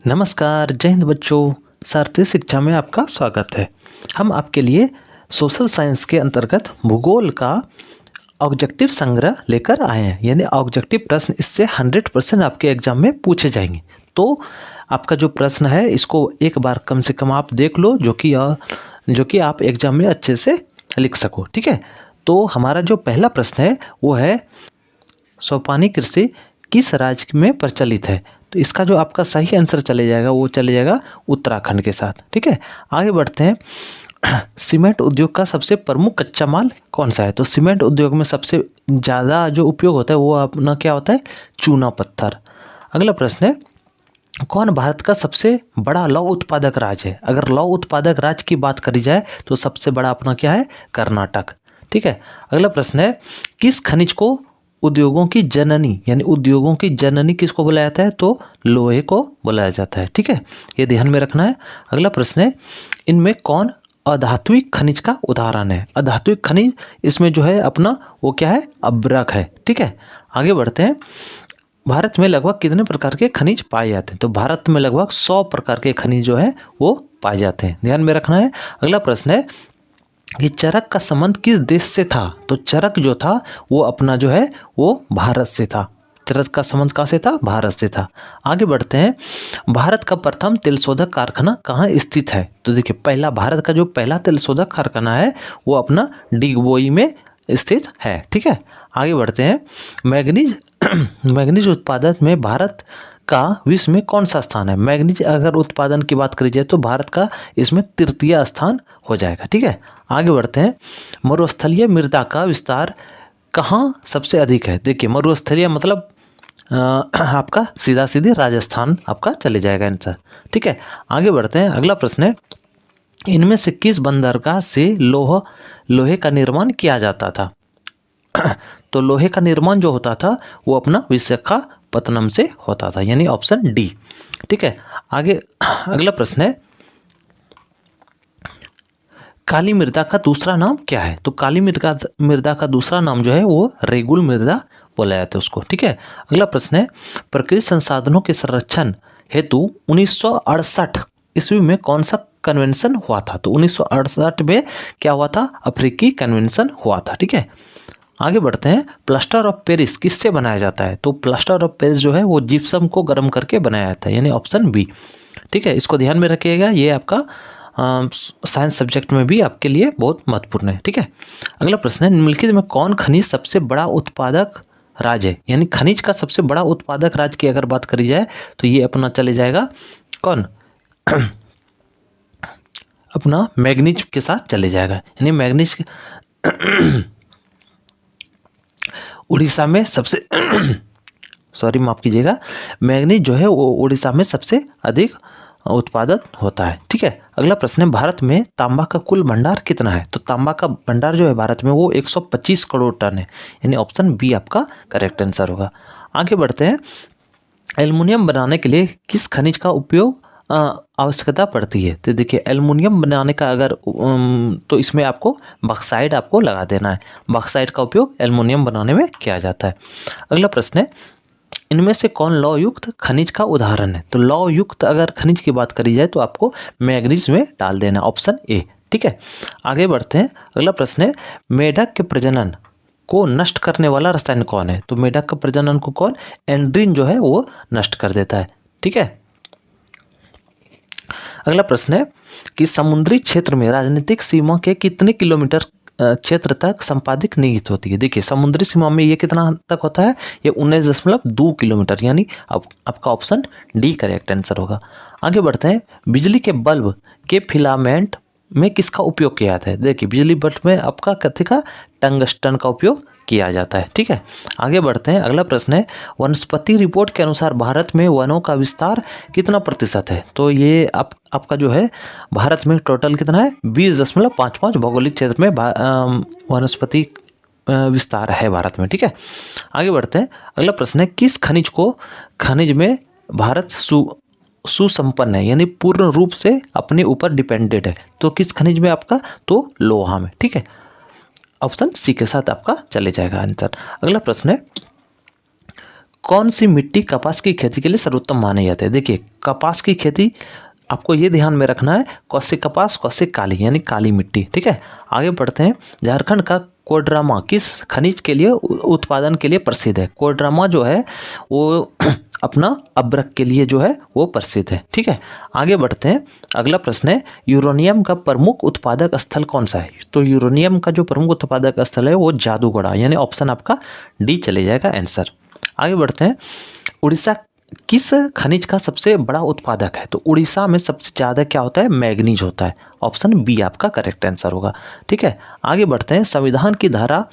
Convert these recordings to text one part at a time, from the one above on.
नमस्कार, जय हिंद बच्चों। सारथी शिक्षा में आपका स्वागत है। हम आपके लिए सोशल साइंस के अंतर्गत भूगोल का ऑब्जेक्टिव संग्रह लेकर आए हैं, यानी ऑब्जेक्टिव प्रश्न इससे 100% आपके एग्जाम में पूछे जाएंगे। तो आपका जो प्रश्न है इसको एक बार कम से कम आप देख लो, जो कि आप एग्जाम में अच्छे से लिख सको। ठीक है, तो हमारा जो पहला प्रश्न है वो है, सोपानी कृषि किस राज्य में प्रचलित है? तो इसका जो आपका सही आंसर चले जाएगा वो चले जाएगा उत्तराखंड के साथ। ठीक है, आगे बढ़ते हैं। सीमेंट उद्योग का सबसे प्रमुख कच्चा माल कौन सा है? तो सीमेंट उद्योग में सबसे ज़्यादा जो उपयोग होता है वो अपना क्या होता है? चूना पत्थर। अगला प्रश्न है, कौन भारत का सबसे बड़ा लौह उत्पादक राज्य है? अगर लौह उत्पादक राज्य की बात करी जाए तो सबसे बड़ा अपना क्या है? कर्नाटक। ठीक है, अगला प्रश्न है, किस खनिज को उद्योगों की जननी, यानी उद्योगों की जननी किसको बुलाया जाता है? तो लोहे को बुलाया जाता है। ठीक है, ये ध्यान में रखना है। अगला प्रश्न है, इनमें कौन अधात्विक खनिज का उदाहरण है? अधात्विक खनिज इसमें जो है अपना वो क्या है? अब्रक है। ठीक है, आगे बढ़ते हैं। भारत में लगभग कितने प्रकार के खनिज पाए जाते हैं? तो भारत में लगभग 100 प्रकार के खनिज जो है वो पाए जाते हैं, ध्यान में रखना है। अगला प्रश्न है कि चरक का संबंध किस देश से था? तो चरक जो था वो अपना जो है वो भारत से था। चरक का संबंध कहाँ से था? भारत से था। आगे बढ़ते हैं, भारत का प्रथम तेल शोधक कारखाना कहाँ स्थित है? तो देखिए, भारत का जो पहला तेल शोधक कारखाना है वो अपना डिगबोई में स्थित है। ठीक है, आगे बढ़ते हैं। मैग्नीज मैग्नीज उत्पादन में भारत का विश्व में कौन सा स्थान है? मैग्नीज अगर उत्पादन की बात करी जाए तो भारत का इसमें तृतीय स्थान हो जाएगा। ठीक है, आगे बढ़ते हैं। मरुस्थलीय मृदा का विस्तार कहाँ सबसे अधिक है? देखिए, मरुस्थलीय मतलब आपका सीधा सीधे राजस्थान आपका चले जाएगा आंसर। ठीक है, आगे बढ़ते हैं। अगला प्रश्न है, इनमें से किस बंदरगाह से लोहे का निर्माण किया जाता था? तो लोहे का निर्माण जो होता था वो अपना विशाखापत्तनम से होता था, यानी ऑप्शन डी। ठीक है, आगे अगला प्रश्न है, काली मृदा का दूसरा नाम क्या है? तो काली मृदा का दूसरा नाम जो है वो रेगुल मृदा बोला जाता है उसको। ठीक है, अगला प्रश्न है, प्रकृति संसाधनों के संरक्षण हेतु 1968 ईस्वी में कौन सा कन्वेंशन हुआ था? तो 1968 में क्या हुआ था? अफ्रीकी कन्वेंशन हुआ था। ठीक है, आगे बढ़ते हैं। प्लास्टर ऑफ पेरिस किससे बनाया जाता है? तो प्लास्टर ऑफ पेरिस जो है वो जिप्सम को गर्म करके बनाया जाता है, यानी ऑप्शन बी। ठीक है, इसको ध्यान में रखिएगा, ये आपका साइंस सब्जेक्ट में भी आपके लिए बहुत महत्वपूर्ण है। ठीक है, अगला प्रश्न है, निम्नलिखित में कौन खनिज सबसे बड़ा उत्पादक राज्य है? यानी खनिज का सबसे बड़ा उत्पादक राज्य की अगर बात करी जाए तो ये अपना चले जाएगा कौन? अपना मैग्नीज के साथ चले जाएगा, यानी मैग्नीज उड़ीसा में सबसे सॉरी माफ कीजिएगा, मैग्नीज जो है वो उड़ीसा में सबसे अधिक उत्पादन होता है। ठीक है, अगला प्रश्न है, भारत में तांबा का कुल भंडार कितना है? तो तांबा का भंडार जो है भारत में वो 125 करोड़ टन है, यानी ऑप्शन बी आपका करेक्ट आंसर होगा। आगे बढ़ते हैं, एल्युमिनियम बनाने के लिए किस खनिज का उपयोग आवश्यकता पड़ती है? तो देखिए, एल्युमिनियम बनाने का अगर तो इसमें आपको बॉक्साइट आपको लगा देना है। बॉक्साइट का उपयोग एल्युमिनियम बनाने में किया जाता है। अगला प्रश्न है, इनमें से कौन लौह युक्त खनिज का उदाहरण है? तो लौह युक्त अगर खनिज की बात करी जाए तो आपको मैग्नीज में डाल देना, ऑप्शन ए। ठीक है, आगे बढ़ते हैं। अगला प्रश्न है, मेढक के प्रजनन को नष्ट करने वाला रसायन कौन है? तो मेढक का प्रजनन को कौन? एंड्रीन जो है वो नष्ट कर देता है। ठीक है, अगला प्रश्न है कि समुद्री क्षेत्र में राजनीतिक सीमा के कितने किलोमीटर क्षेत्र तक संपादित निहित होती है? देखिए, समुद्री सीमा में ये कितना तक होता है? ये 19.2 किलोमीटर, यानी आपका ऑप्शन डी करेक्ट आंसर होगा। आगे बढ़ते हैं, बिजली के बल्ब के फिलामेंट में किसका उपयोग किया जाता है? देखिए, बिजली बल्ब में आपका कथी का? टंगस्टन का उपयोग किया जाता है। ठीक है, आगे बढ़ते हैं। अगला प्रश्न है, वनस्पति रिपोर्ट के अनुसार भारत में वनों का विस्तार कितना प्रतिशत है? तो ये आपका जो है भारत में टोटल कितना है? 20.55 भौगोलिक क्षेत्र में वनस्पति विस्तार है भारत में। ठीक है, आगे बढ़ते हैं। अगला प्रश्न है, किस खनिज में भारत सुसंपन्न है, यानी पूर्ण रूप से अपने ऊपर डिपेंडेंट है? तो किस खनिज में आपका? तो लोहा में। ठीक है, ऑप्शन सी के साथ आपका चले जाएगा आंसर। अगला प्रश्न है, कौन सी मिट्टी कपास की खेती के लिए सर्वोत्तम मानी जाती है? देखिए, कपास की खेती आपको ये ध्यान में रखना है, कौशिक कपास, कौशिक काली यानी काली मिट्टी। ठीक है, आगे बढ़ते हैं। झारखंड का कोडरमा किस खनिज के लिए उत्पादन के लिए प्रसिद्ध है? कोडरमा जो है वो अपना अब्रक के लिए जो है वो प्रसिद्ध है। ठीक है, आगे बढ़ते हैं। अगला प्रश्न है, यूरेनियम का प्रमुख उत्पादक स्थल कौन सा है? तो यूरेनियम का जो प्रमुख उत्पादक स्थल है वो जादूगढ़ा, यानी ऑप्शन आपका डी चले जाएगा आंसर। आगे बढ़ते हैं। उड़ीसा किस खनिज का सबसे बड़ा उत्पादक है? तो उड़ीसा में सबसे ज़्यादा क्या होता है? मैग्नीज होता है। ऑप्शन बी आपका करेक्ट आंसर होगा। ठीक है, आगे बढ़ते हैं। संविधान की धारा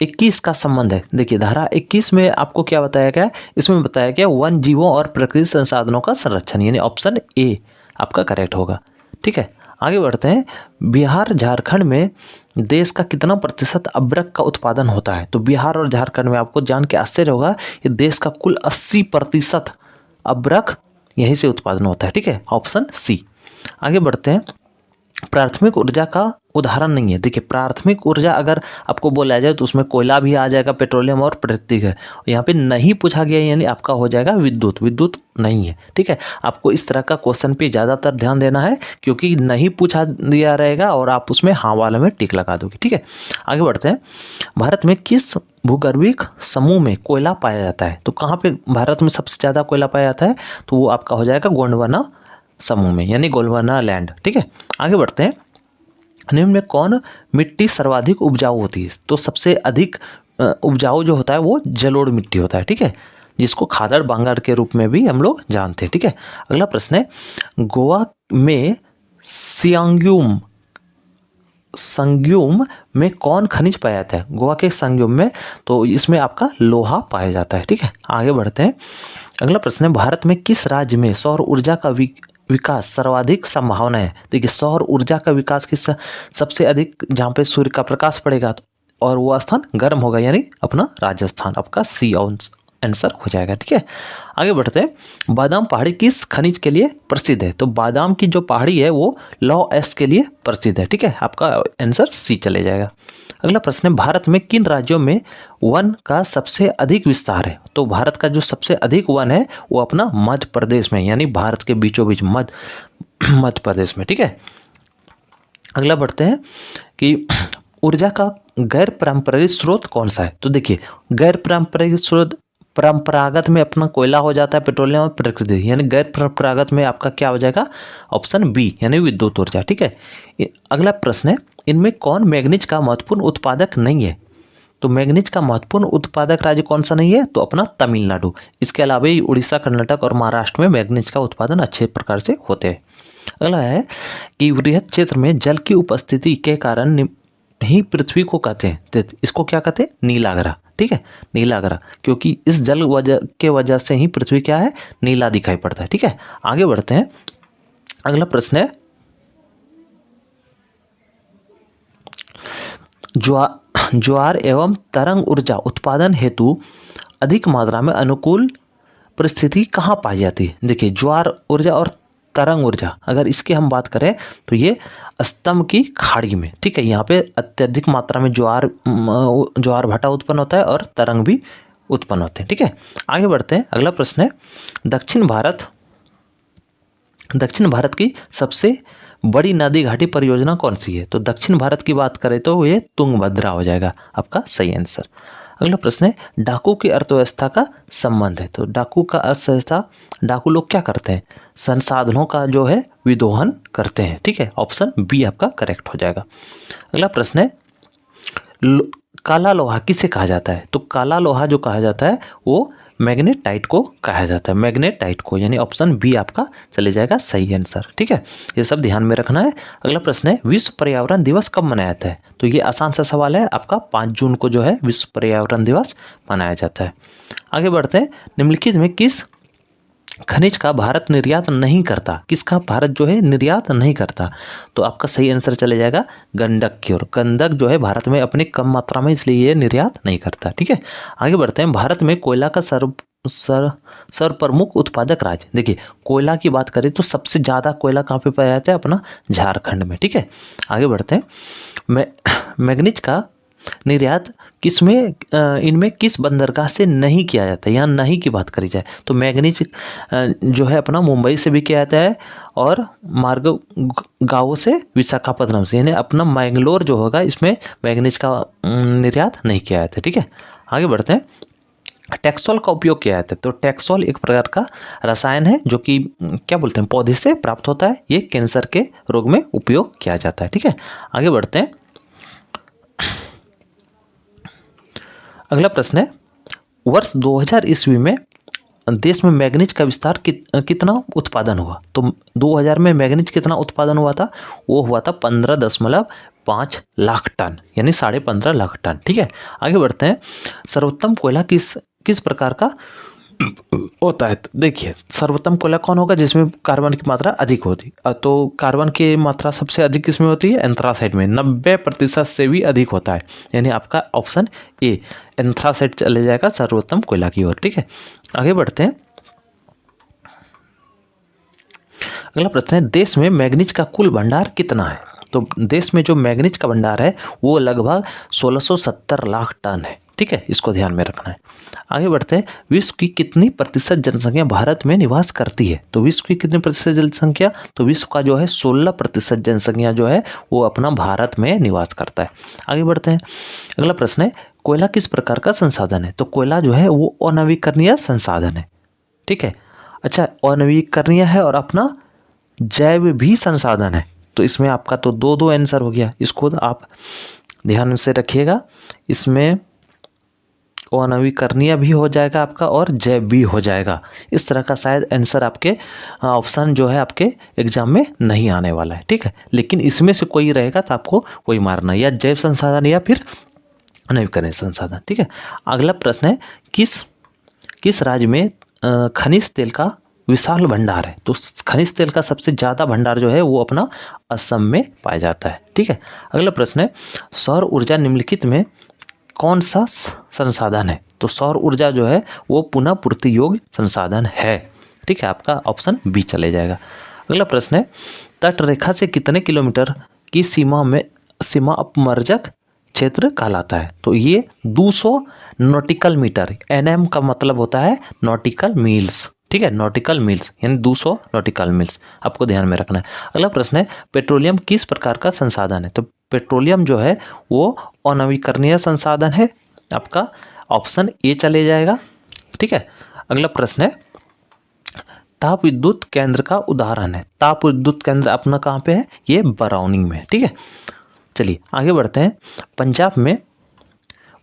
21 का संबंध है। देखिए, धारा 21 में आपको क्या बताया गया है? इसमें बताया गया वन जीवों और प्रकृति संसाधनों का संरक्षण, यानी ऑप्शन ए आपका करेक्ट होगा। ठीक है, आगे बढ़ते हैं। बिहार झारखंड में देश का कितना प्रतिशत अब्रक का उत्पादन होता है? तो बिहार और झारखंड में आपको जान के आश्चर्य होगा कि देश का कुल 80% अब्रक यहीं से उत्पादन होता है। ठीक है, ऑप्शन सी। आगे बढ़ते हैं। प्राथमिक ऊर्जा का उदाहरण नहीं है। देखिए, प्राथमिक ऊर्जा अगर आपको बोला जाए तो उसमें कोयला भी आ जाएगा, पेट्रोलियम और प्राकृतिक है। यहाँ पे नहीं पूछा गया, यानी आपका हो जाएगा विद्युत। विद्युत नहीं है। ठीक है, आपको इस तरह का क्वेश्चन पे ज़्यादातर ध्यान देना है, क्योंकि नहीं पूछा दिया रहेगा और आप उसमें हाँ वाले में टिक लगा दोगे। ठीक है, आगे बढ़ते हैं। भारत में किस भूगर्भिक समूह में कोयला पाया जाता है? तो कहाँ पे भारत में सबसे ज़्यादा कोयला पाया जाता है? तो वो आपका हो जाएगा गोंडवाना समूह में, यानी गोंडवाना लैंड। ठीक है, आगे बढ़ते हैं। निम्न में कौन मिट्टी सर्वाधिक उपजाऊ होती है? तो सबसे अधिक उपजाऊ जो होता है वो जलोढ़ मिट्टी होता है। ठीक है, जिसको खादड़ बांगड़ के रूप में भी हम लोग जानते हैं। ठीक है, अगला प्रश्न है। गोवा में सियांग्युम संग्युम में कौन खनिज पाया जाता है? गोवा के संग्युम में, तो इसमें आपका लोहा पाया जाता है। ठीक है, आगे बढ़ते हैं। अगला प्रश्न है। भारत में किस राज्य में सौर ऊर्जा का विकास सर्वाधिक संभावना है? देखिए, सौर ऊर्जा का विकास किस सबसे अधिक, जहाँ पे सूर्य का प्रकाश पड़ेगा और वो स्थान गर्म होगा, यानी अपना राजस्थान। आपका सी आंसर हो जाएगा। ठीक है, आगे बढ़ते हैं। बादाम पहाड़ी किस खनिज के लिए प्रसिद्ध है? तो बादाम की जो पहाड़ी है वो लौह अयस्क के लिए प्रसिद्ध है। ठीक है, आपका आंसर सी चले जाएगा। अगला प्रश्न है। भारत में किन राज्यों में वन का सबसे अधिक विस्तार है? तो भारत का जो सबसे अधिक वन है वो अपना मध्य प्रदेश में, यानी भारत के बीचों बीच मध्य प्रदेश में। ठीक है, अगला बढ़ते हैं कि ऊर्जा का गैर पारंपरिक स्रोत कौन सा है? तो देखिए, गैर पारंपरिक स्रोत, परंपरागत में अपना कोयला हो जाता है, पेट्रोलियम और प्रकृति, यानी गैर परंपरागत में आपका क्या हो जाएगा? ऑप्शन बी, यानी विद्युत ऊर्जा। ठीक है, अगला प्रश्न है। इनमें कौन मैग्नीज का महत्वपूर्ण उत्पादक नहीं है? तो मैग्नीज का महत्वपूर्ण उत्पादक राज्य कौन सा नहीं है? तो अपना तमिलनाडु। इसके अलावा उड़ीसा, कर्नाटक और महाराष्ट्र में मैग्नीज का उत्पादन अच्छे प्रकार से होते हैं। अगला है कि वृहद क्षेत्र में जल की उपस्थिति के कारण ही पृथ्वी को कहते हैं, तो इसको क्या कहते हैं? नीलाग्रह। ठीक है, नीलाग्रह, क्योंकि इस जल के वजह से ही पृथ्वी क्या है? नीला दिखाई पड़ता है। ठीक है, आगे बढ़ते हैं। अगला प्रश्न है। ज्वार एवं तरंग ऊर्जा उत्पादन हेतु अधिक मात्रा में अनुकूल परिस्थिति कहाँ पाई जाती है? देखिए, ज्वार ऊर्जा और तरंग ऊर्जा, अगर इसकी हम बात करें तो ये स्तंभ की खाड़ी में। ठीक है, यहाँ पे अत्यधिक मात्रा में ज्वार भाटा उत्पन्न होता है और तरंग भी उत्पन्न होते हैं। ठीक है, आगे बढ़ते हैं। अगला प्रश्न है। दक्षिण भारत की सबसे बड़ी नदी घाटी परियोजना कौन सी है? तो दक्षिण भारत की बात करें तो ये तुंगभद्रा हो जाएगा आपका सही आंसर। अगला प्रश्न है। डाकू की अर्थव्यवस्था का संबंध है? तो डाकू का अर्थव्यवस्था, डाकू लोग क्या करते हैं? संसाधनों का जो है विदोहन करते हैं। ठीक है, ऑप्शन बी आपका करेक्ट हो जाएगा। अगला प्रश्न है। काला लोहा किसे कहा जाता है? तो काला लोहा जो कहा जाता है वो मैग्नेटाइट को कहा जाता है, मैग्नेटाइट को, यानी ऑप्शन बी आपका चले जाएगा सही आंसर। ठीक है, ये सब ध्यान में रखना है। अगला प्रश्न है। विश्व पर्यावरण दिवस कब मनाया जाता है? तो ये आसान सा सवाल है आपका। 5 जून को जो है विश्व पर्यावरण दिवस मनाया जाता है। आगे बढ़ते हैं। निम्नलिखित में किस खनिज का भारत निर्यात नहीं करता? किसका भारत जो है निर्यात नहीं करता? तो आपका सही आंसर चले जाएगा गंडक की ओर। गंडक जो है भारत में अपनी कम मात्रा में, इसलिए ये निर्यात नहीं करता। ठीक है, आगे बढ़ते हैं। भारत में कोयला का सर्व प्रमुख उत्पादक राज्य। देखिए, कोयला की बात करें तो सबसे ज़्यादा कोयला कहाँ पे पाया जाता है? अपना झारखंड में। ठीक है, आगे बढ़ते हैं। मैग्नीज का निर्यात किसमें इनमें किस बंदरगाह से नहीं किया जाता है, यहाँ नहीं की बात करी जाए तो मैग्नीज जो है अपना मुंबई से भी किया जाता है और गाँव से विशाखापत्तनम से, यानी अपना मैंगलोर जो होगा इसमें मैग्नीज का निर्यात नहीं किया जाता है। ठीक है, आगे बढ़ते हैं। टैक्सोल का उपयोग किया जाता है, तो टैक्सोल एक प्रकार का रसायन है जो कि क्या बोलते हैं पौधे से प्राप्त होता है, ये कैंसर के रोग में उपयोग किया जाता है। ठीक है, आगे बढ़ते हैं। अगला प्रश्न है, वर्ष 2000 ईस्वी में देश में मैग्नीज का विस्तार कितना उत्पादन हुआ? तो 2000 में मैग्नीज कितना उत्पादन हुआ था? वो हुआ था 15.5 लाख टन, यानी 15.5 लाख टन। ठीक है, आगे बढ़ते हैं। सर्वोत्तम कोयला किस प्रकार का होता है? देखिए, सर्वोत्तम कोयला कौन होगा? जिसमें कार्बन की मात्रा अधिक होती है। तो कार्बन की मात्रा सबसे अधिक किसमें होती है? एंथ्रासाइड में 90% से भी अधिक होता है, यानी आपका ऑप्शन ए एंथ्रासाइड चले जाएगा सर्वोत्तम कोयला की ओर। ठीक है, आगे बढ़ते हैं। अगला प्रश्न है, देश में मैग्नीज का कुल भंडार कितना है? तो देश में जो मैग्नीज का भंडार है वो लगभग 1670 लाख टन है। ठीक है, इसको ध्यान में रखना है। आगे बढ़ते हैं। विश्व की कितनी प्रतिशत जनसंख्या भारत में निवास करती है? तो विश्व की कितनी प्रतिशत जनसंख्या? तो विश्व का जो है 16% जनसंख्या जो है वो अपना भारत में निवास करता है। आगे बढ़ते हैं। अगला प्रश्न है, कोयला किस प्रकार का संसाधन है? तो कोयला जो है वो अनवीकरणीय संसाधन है। ठीक है, अच्छा, अनवीकरणीय है और अपना जैव भी संसाधन है, तो इसमें आपका तो दो आंसर हो गया, इसको आप ध्यान से रखिएगा। इसमें अनवीकरणीय भी हो जाएगा आपका और जैव भी हो जाएगा। इस तरह का शायद आंसर आपके ऑप्शन जो है आपके एग्जाम में नहीं आने वाला है। ठीक है, लेकिन इसमें से कोई रहेगा तो आपको कोई मारना, या जैव संसाधन या फिर अनवीकरणीय संसाधन। ठीक है, अगला प्रश्न है, किस राज्य में खनिज तेल का विशाल भंडार है? तो खनिज तेल का सबसे ज़्यादा भंडार जो है वो अपना असम में पाया जाता है। ठीक है, अगला प्रश्न है, सौर ऊर्जा निम्नलिखित में कौन सा संसाधन है? तो सौर ऊर्जा जो है वो पुनः पूर्ति योग्य संसाधन है। ठीक है, आपका ऑप्शन बी चले जाएगा। अगला प्रश्न है, तटरेखा से कितने किलोमीटर की सीमा अपमर्जक क्षेत्र कहलाता है? तो ये 200 नॉटिकल मीटर, एनएम का मतलब होता है नॉटिकल मील्स। ठीक है, नॉटिकल मील्स यानी 200 नॉटिकल मील्स, आपको ध्यान में रखना है। अगला प्रश्न है, पेट्रोलियम किस प्रकार का संसाधन है? तो पेट्रोलियम जो है वो अनवीकरणीय संसाधन है, आपका ऑप्शन ए चले जाएगा। ठीक है, अगला प्रश्न है, ताप विद्युत केंद्र का उदाहरण है। ताप विद्युत केंद्र अपना कहाँ पे है? ये बरौनी में। ठीक है, चलिए आगे बढ़ते हैं। पंजाब में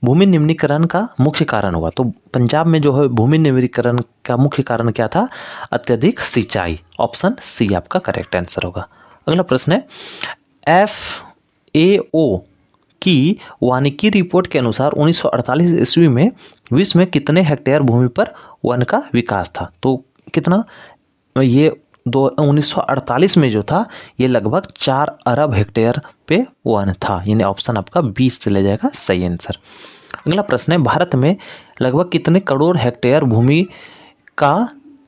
भूमि निम्नीकरण का मुख्य कारण हुआ, तो पंजाब में जो है भूमि निम्नीकरण का मुख्य कारण क्या था? अत्यधिक सिंचाई। ऑप्शन सी आपका करेक्ट आंसर होगा। अगला प्रश्न है, FAO की वानिकी रिपोर्ट के अनुसार 1948 ईस्वी में विश्व में कितने हेक्टेयर भूमि पर वन का विकास था? तो कितना? ये 1948 में जो था ये लगभग 4 अरब हेक्टेयर पे वन था, यानी ऑप्शन आपका 20 चले जाएगा सही आंसर। अगला प्रश्न है, भारत में लगभग कितने करोड़ हेक्टेयर भूमि का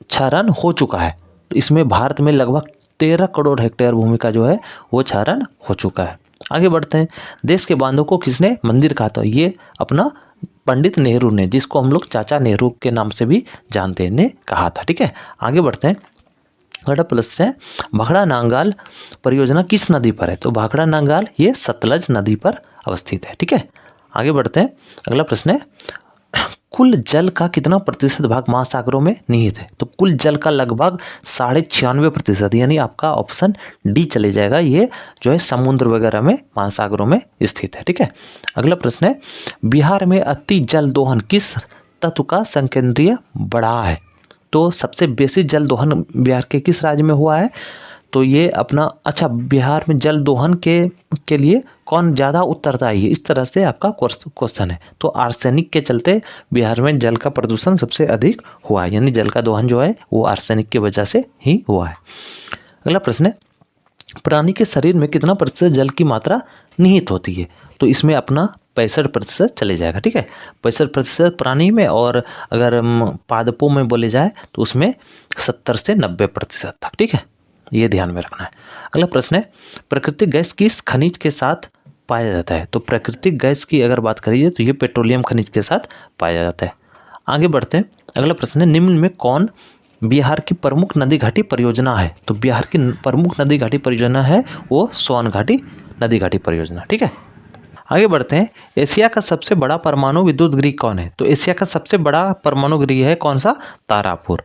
क्षरण हो चुका है? तो इसमें भारत में लगभग 13 करोड़ हेक्टेयर भूमि का जो है वो क्षरण हो चुका है। आगे बढ़ते हैं। देश के बांधों को किसने मंदिर कहा था? ये अपना पंडित नेहरू ने, जिसको हम लोग चाचा नेहरू के नाम से भी जानते हैं, ने कहा था। ठीक है, आगे बढ़ते हैं। अगला प्रश्न है, भाखड़ा नांगाल परियोजना किस नदी पर है? तो भाखड़ा नांगाल ये सतलज नदी पर अवस्थित है। ठीक है, आगे बढ़ते हैं। अगला प्रश्न है, कुल जल का कितना प्रतिशत भाग महासागरों में निहित है? तो कुल जल का लगभग 96%, यानी आपका ऑप्शन डी चले जाएगा। ये जो है समुद्र वगैरह में, महासागरों में स्थित है। ठीक है, अगला प्रश्न है, बिहार में अति जल दोहन किस तत्व का संकेंद्रीय बढ़ा है? तो सबसे बेसी जल दोहन बिहार के किस राज्य में हुआ है? तो ये अपना, अच्छा, बिहार में जल दोहन के लिए कौन ज़्यादा उत्तरदायी है, इस तरह से आपका क्वेश्चन है। तो आर्सेनिक के चलते बिहार में जल का प्रदूषण सबसे अधिक हुआ है, यानी जल का दोहन जो है वो आर्सेनिक की वजह से ही हुआ है। अगला प्रश्न है, प्राणी के शरीर में कितना प्रतिशत जल की मात्रा निहित होती है? तो इसमें अपना 65% चले जाएगा। ठीक है, 65% प्राणी में, और अगर पादपों में बोले जाए तो उसमें 70 से 90% तक। ठीक है, ये ध्यान में रखना है। अगला प्रश्न है, प्राकृतिक गैस किस खनिज के साथ पाया जाता है। तो प्राकृतिक गैस की अगर बात करिए तो ये पेट्रोलियम खनिज के साथ पाया जाता है। आगे बढ़ते हैं, अगला प्रश्न है, निम्न में कौन बिहार की प्रमुख नदी घाटी परियोजना है? तो बिहार की प्रमुख नदी घाटी परियोजना है वो सोन घाटी नदी घाटी परियोजना। ठीक है, आगे बढ़ते हैं, एशिया का सबसे बड़ा परमाणु विद्युत गृह कौन है? तो एशिया का सबसे बड़ा परमाणु गृह है कौन सा? तारापुर।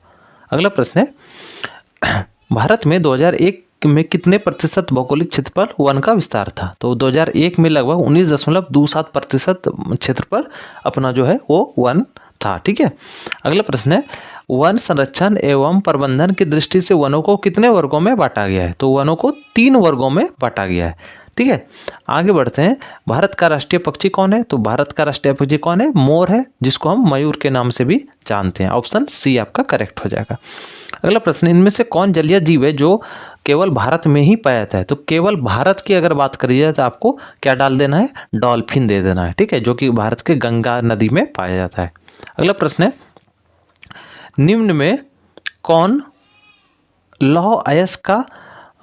अगला प्रश्न है, भारत में 2001 में कितने प्रतिशत भौगोलिक क्षेत्र पर वन का विस्तार था? तो 2001 में लगभग 19.27% क्षेत्र पर अपना जो है वो वन था। ठीक है, अगला प्रश्न है, वन संरक्षण एवं प्रबंधन की दृष्टि से वनों को कितने वर्गों में बांटा गया है? तो वनों को 3 वर्गों में बांटा गया है। ठीक है, आगे बढ़ते हैं, भारत का राष्ट्रीय पक्षी कौन है? तो भारत का राष्ट्रीय पक्षी कौन है? मोर है, जिसको हम मयूर के नाम से भी जानते हैं। ऑप्शन सी आपका करेक्ट हो जाएगा। अगला प्रश्न, इनमें से कौन जलीय जीव है जो केवल भारत में ही पाया जाता है? तो केवल भारत की अगर बात करी जाए तो आपको क्या डाल देना है? डॉल्फिन दे देना है। ठीक है, जो कि भारत के गंगा नदी में पाया जाता है। अगला प्रश्न है, निम्न में कौन लौह अयस्क का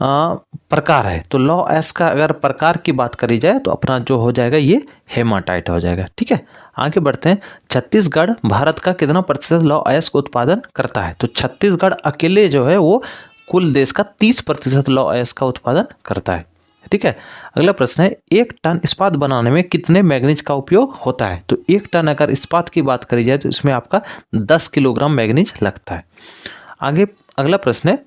प्रकार है? तो लौह अयस्क का अगर प्रकार की बात करी जाए तो अपना जो हो जाएगा ये हेमाटाइट हो जाएगा। ठीक है, आगे बढ़ते हैं, छत्तीसगढ़ भारत का कितना प्रतिशत लौह अयस्क उत्पादन करता है? तो छत्तीसगढ़ अकेले जो है वो कुल देश का 30% लौह अयस्क का उत्पादन करता है। ठीक है, अगला प्रश्न है, 1 टन इस्पात बनाने में कितने मैग्नीज का उपयोग होता है? तो 1 टन अगर इस्पात की बात करी जाए तो इसमें आपका 10 किलोग्राम मैग्नीज लगता है। आगे अगला प्रश्न है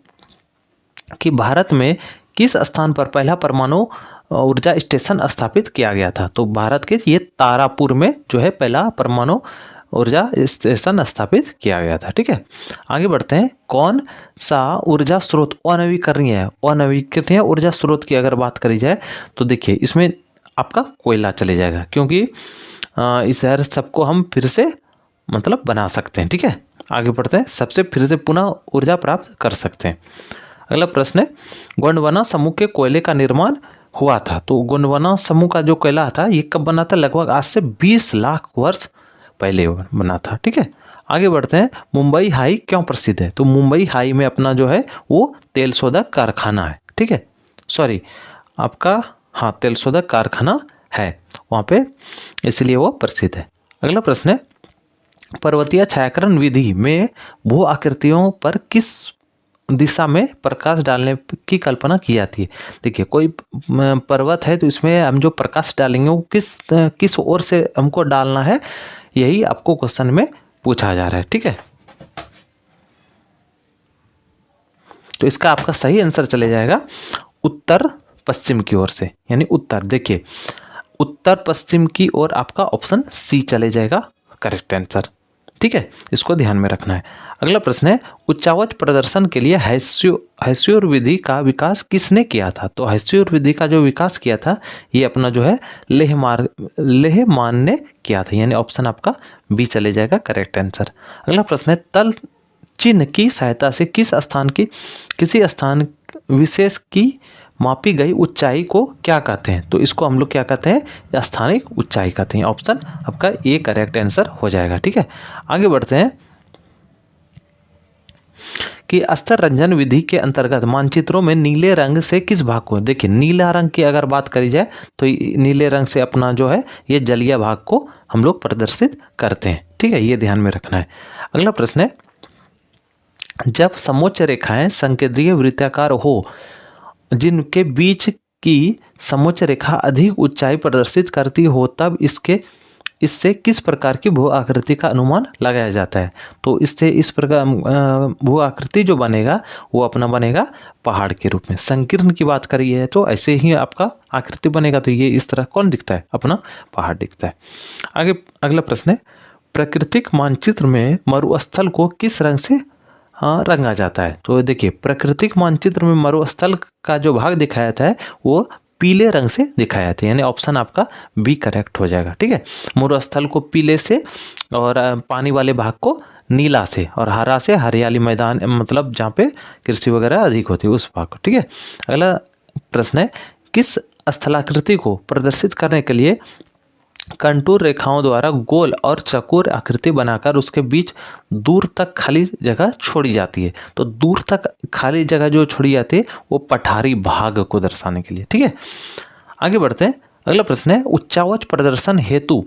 कि भारत में किस स्थान पर पहला परमाणु ऊर्जा स्टेशन स्थापित किया गया था? तो भारत के ये तारापुर में जो है पहला परमाणु ऊर्जा स्टेशन स्थापित किया गया था। ठीक है, आगे बढ़ते हैं, कौन सा ऊर्जा स्रोत अनवीकरणीय है? अनवीकरणीय ऊर्जा स्रोत की अगर बात करी जाए तो देखिए इसमें आपका कोयला चले जाएगा, क्योंकि इस सबको हम फिर से मतलब बना सकते हैं। ठीक है, आगे बढ़ते हैं, सबसे फिर से पुनः ऊर्जा प्राप्त कर सकते हैं। अगला प्रश्न है, गोंडवाना समूह के कोयले का निर्माण हुआ था? तो गोंडवाना समूह का जो कोयला था ये कब बना था? लगभग आज से 20 लाख वर्ष पहले बना था। ठीक है, आगे बढ़ते हैं, मुंबई हाई क्यों प्रसिद्ध है? तो मुंबई हाई में अपना जो है वो तेल शोधक कारखाना है। ठीक है, सॉरी आपका हाँ तेल शोधक कारखाना है वहाँ पे, इसलिए वो प्रसिद्ध है। अगला प्रश्न है, पर्वतीय छायांकन विधि में भू आकृतियों पर किस दिशा में प्रकाश डालने की कल्पना की जाती है? देखिए कोई पर्वत है तो इसमें हम जो प्रकाश डालेंगे वो किस ओर से हमको डालना है, यही आपको क्वेश्चन में पूछा जा रहा है। ठीक है, तो इसका आपका सही आंसर चले जाएगा उत्तर पश्चिम की ओर से, यानी उत्तर। देखिए उत्तर पश्चिम की ओर आपका ऑप्शन सी चले जाएगा करेक्ट आंसर। ठीक है, इसको ध्यान में रखना है। अगला प्रश्न है, उच्चावच प्रदर्शन के लिए हैस्योर विधि का विकास किसने किया था? तो हैस्योर विधि का जो विकास किया था ये अपना जो है लेहमान ने किया था, यानी ऑप्शन आपका बी चले जाएगा करेक्ट आंसर। अगला प्रश्न है, तल चिन्ह की सहायता से किसी स्थान विशेष की मापी गई ऊंचाई को क्या कहते हैं? तो इसको हम लोग क्या कहते हैं? स्थानिक ऊंचाई कहते हैं। ऑप्शन आपका ए करेक्ट आंसर हो जाएगा। ठीक है, आगे बढ़ते हैं कि अस्तर रंजन विधि के अंतर्गत मानचित्रों में नीले रंग से किस भाग को, देखिए नीला रंग की अगर बात करी जाए तो नीले रंग से अपना जो है ये जलीय भाग को हम लोग प्रदर्शित करते हैं। ठीक है, ये ध्यान में रखना है। अगला प्रश्न है, जब समोच्च रेखाएं संकेंद्रीय वृत्ताकार हो जिनके बीच की समोच्च रेखा अधिक ऊंचाई प्रदर्शित करती हो तब इससे किस प्रकार की भू आकृति का अनुमान लगाया जाता है? तो इससे इस प्रकार भू आकृति जो बनेगा वो अपना बनेगा पहाड़ के रूप में। संकीर्ण की बात करी है तो ऐसे ही आपका आकृति बनेगा, तो ये इस तरह कौन दिखता है? अपना पहाड़ दिखता है। आगे अगला प्रश्न है, प्राकृतिक मानचित्र में मरुस्थल को किस रंग से रंगा जाता है? तो देखिए प्राकृतिक मानचित्र में मरुस्थल का जो भाग दिखाया जाता है वो पीले रंग से दिखाया जाता है, यानी ऑप्शन आपका बी करेक्ट हो जाएगा। ठीक है, मरुस्थल को पीले से और पानी वाले भाग को नीला से और हरा से हरियाली मैदान मतलब जहाँ पे कृषि वगैरह अधिक होती है उस भाग को। ठीक है, अगला प्रश्न है, किस स्थलाकृति को प्रदर्शित करने के लिए कंटूर रेखाओं द्वारा गोल और चकोर आकृति बनाकर उसके बीच दूर तक खाली जगह छोड़ी जाती है? तो दूर तक खाली जगह जो छोड़ी जाती है वो पठारी भाग को दर्शाने के लिए। ठीक है, आगे बढ़ते हैं, अगला प्रश्न है उच्चावच प्रदर्शन हेतु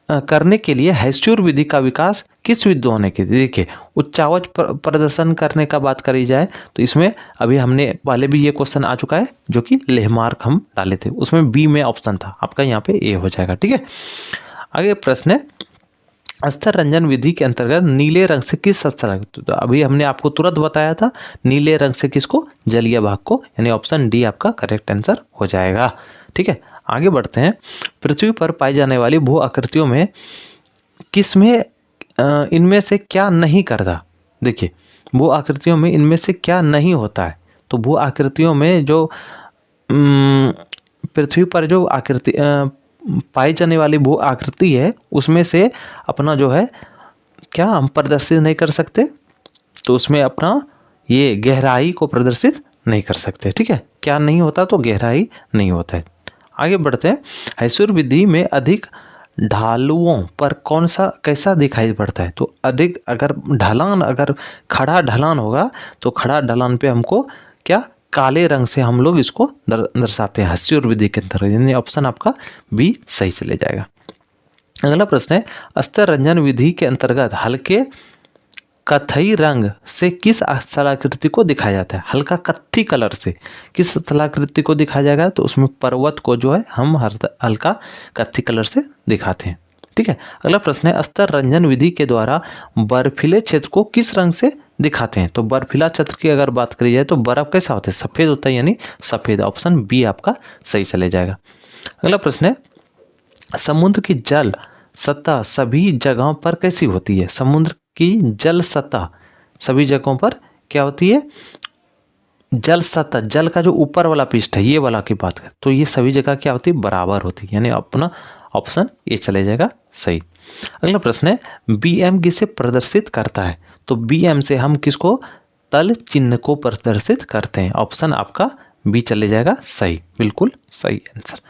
करने के लिए हैस्च्योर विधि का विकास किस विद्वान ने किया? देखिए उच्चावच प्रदर्शन करने का बात करी जाए तो इसमें अभी हमने पहले भी ये क्वेश्चन आ चुका है जो कि लेहमार्क हम डाले थे, उसमें बी में ऑप्शन था, आपका यहाँ पे ए हो जाएगा। ठीक है, आगे प्रश्न है अस्तर रंजन विधि के अंतर्गत नीले रंग से किस स्थल, तो अभी हमने आपको तुरंत बताया था नीले रंग से किसको, जलीय भाग को, यानी ऑप्शन डी आपका करेक्ट आंसर हो जाएगा। ठीक है, आगे बढ़ते हैं। पृथ्वी पर पाई जाने वाली भू आकृतियों में किसमें इनमें से क्या नहीं करता? देखिए भू आकृतियों में इनमें से क्या नहीं होता है? तो भू आकृतियों में जो पृथ्वी पर जो आकृति पाई जाने वाली भू आकृति है उसमें से अपना जो है क्या हम प्रदर्शित नहीं कर सकते, तो उसमें अपना ये गहराई को प्रदर्शित नहीं कर सकते। ठीक है, क्या नहीं होता, तो गहराई नहीं होता है। आगे बढ़ते हैं। हैस्च्योर विधि में अधिक ढालुओं पर कौन सा कैसा दिखाई पड़ता है? तो अधिक अगर ढलान, अगर खड़ा ढलान होगा तो खड़ा ढलान पे हमको क्या काले रंग से हम लोग इसको दर्शाते हैं हैस्च्योर विधि के अंतर्गत, यानी ऑप्शन आपका बी सही चले जाएगा। अगला प्रश्न है अस्तर रंजन विधि के अंतर्गत हल्के कथई रंग से किस स्थलाकृति को दिखाया जाता है? हल्का कत्थी कलर से किस स्थलाकृति को दिखाया जाएगा? तो उसमें पर्वत को जो है हम हल्का कत्थी कलर से दिखाते हैं। ठीक है, अगला प्रश्न है अस्तर रंजन विधि के द्वारा बर्फीले क्षेत्र को किस रंग से दिखाते हैं? तो बर्फीला क्षेत्र की अगर बात करी जाए तो बर्फ कैसा होता है, सफेद होता है, यानी सफेद, ऑप्शन बी आपका सही चले जाएगा। अगला प्रश्न है समुद्र की जल सतह सभी जगहों पर कैसी होती है? समुद्र की जल सतह सभी जगहों पर क्या होती है? जल सतह, जल का जो ऊपर वाला पृष्ठ है ये वाला की बात करें तो ये सभी जगह क्या होती है, बराबर होती है, यानी अपना ऑप्शन ए चले जाएगा सही। अगला प्रश्न है बीएम किसे प्रदर्शित करता है? तो बीएम से हम किसको, तल चिन्ह को प्रदर्शित करते हैं, ऑप्शन आपका बी चले जाएगा सही, बिल्कुल सही आंसर।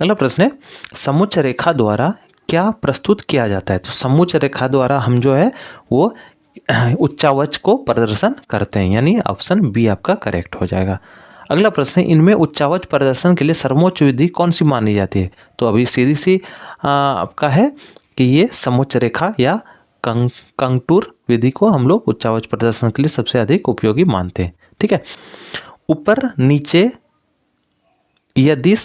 अगला प्रश्न है समुच्च रेखा द्वारा क्या प्रस्तुत किया जाता है? तो समुच्च रेखा द्वारा हम जो है वो उच्चावच को प्रदर्शन करते हैं, यानी ऑप्शन बी आपका करेक्ट हो जाएगा। अगला प्रश्न है इनमें उच्चावच प्रदर्शन के लिए सर्वोच्च विधि कौन सी मानी जाती है? तो अभी सीधी सी आपका है कि ये समुच्च रेखा या कंटूर विधि को हम लोग उच्चावच प्रदर्शन के लिए सबसे अधिक उपयोगी मानते हैं। ठीक है, ऊपर नीचे यदि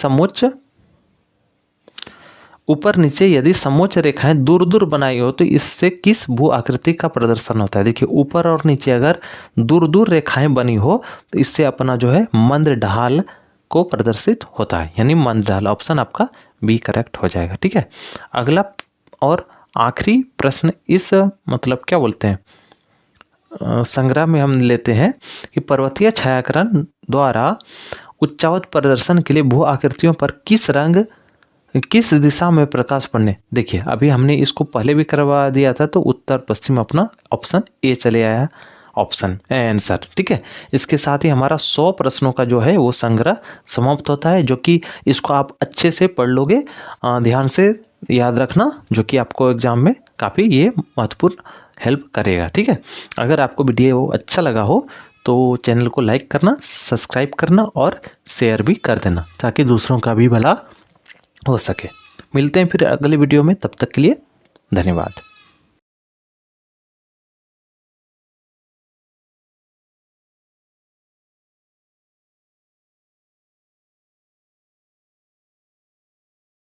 समोच्च रेखाएं दूर दूर बनाई हो तो इससे किस भू आकृति का प्रदर्शन होता है? देखिए ऊपर और नीचे अगर दूर दूर रेखाएं बनी हो तो इससे अपना जो है मंद ढाल को प्रदर्शित होता है, यानी मंद ढाल, ऑप्शन आपका बी करेक्ट हो जाएगा। ठीक है, अगला और आखिरी प्रश्न इस मतलब क्या बोलते हैं संग्रह में हम लेते हैं कि पर्वतीय छायाकरण द्वारा उच्चावच प्रदर्शन के लिए भू आकृतियों पर किस दिशा में प्रकाश पड़ने। देखिए अभी हमने इसको पहले भी करवा दिया था तो उत्तर पश्चिम अपना ऑप्शन ए चले आया, ऑप्शन आंसर। ठीक है, इसके साथ ही हमारा 100 प्रश्नों का जो है वो संग्रह समाप्त होता है, जो कि इसको आप अच्छे से पढ़ लोगे, ध्यान से याद रखना, जो कि आपको एग्जाम में काफ़ी ये महत्वपूर्ण हेल्प करेगा। ठीक है, अगर आपको वीडियो अच्छा लगा हो तो चैनल को लाइक करना, सब्सक्राइब करना और शेयर भी कर देना ताकि दूसरों का भी भला हो सके। मिलते हैं फिर अगले वीडियो में, तब तक के लिए धन्यवाद।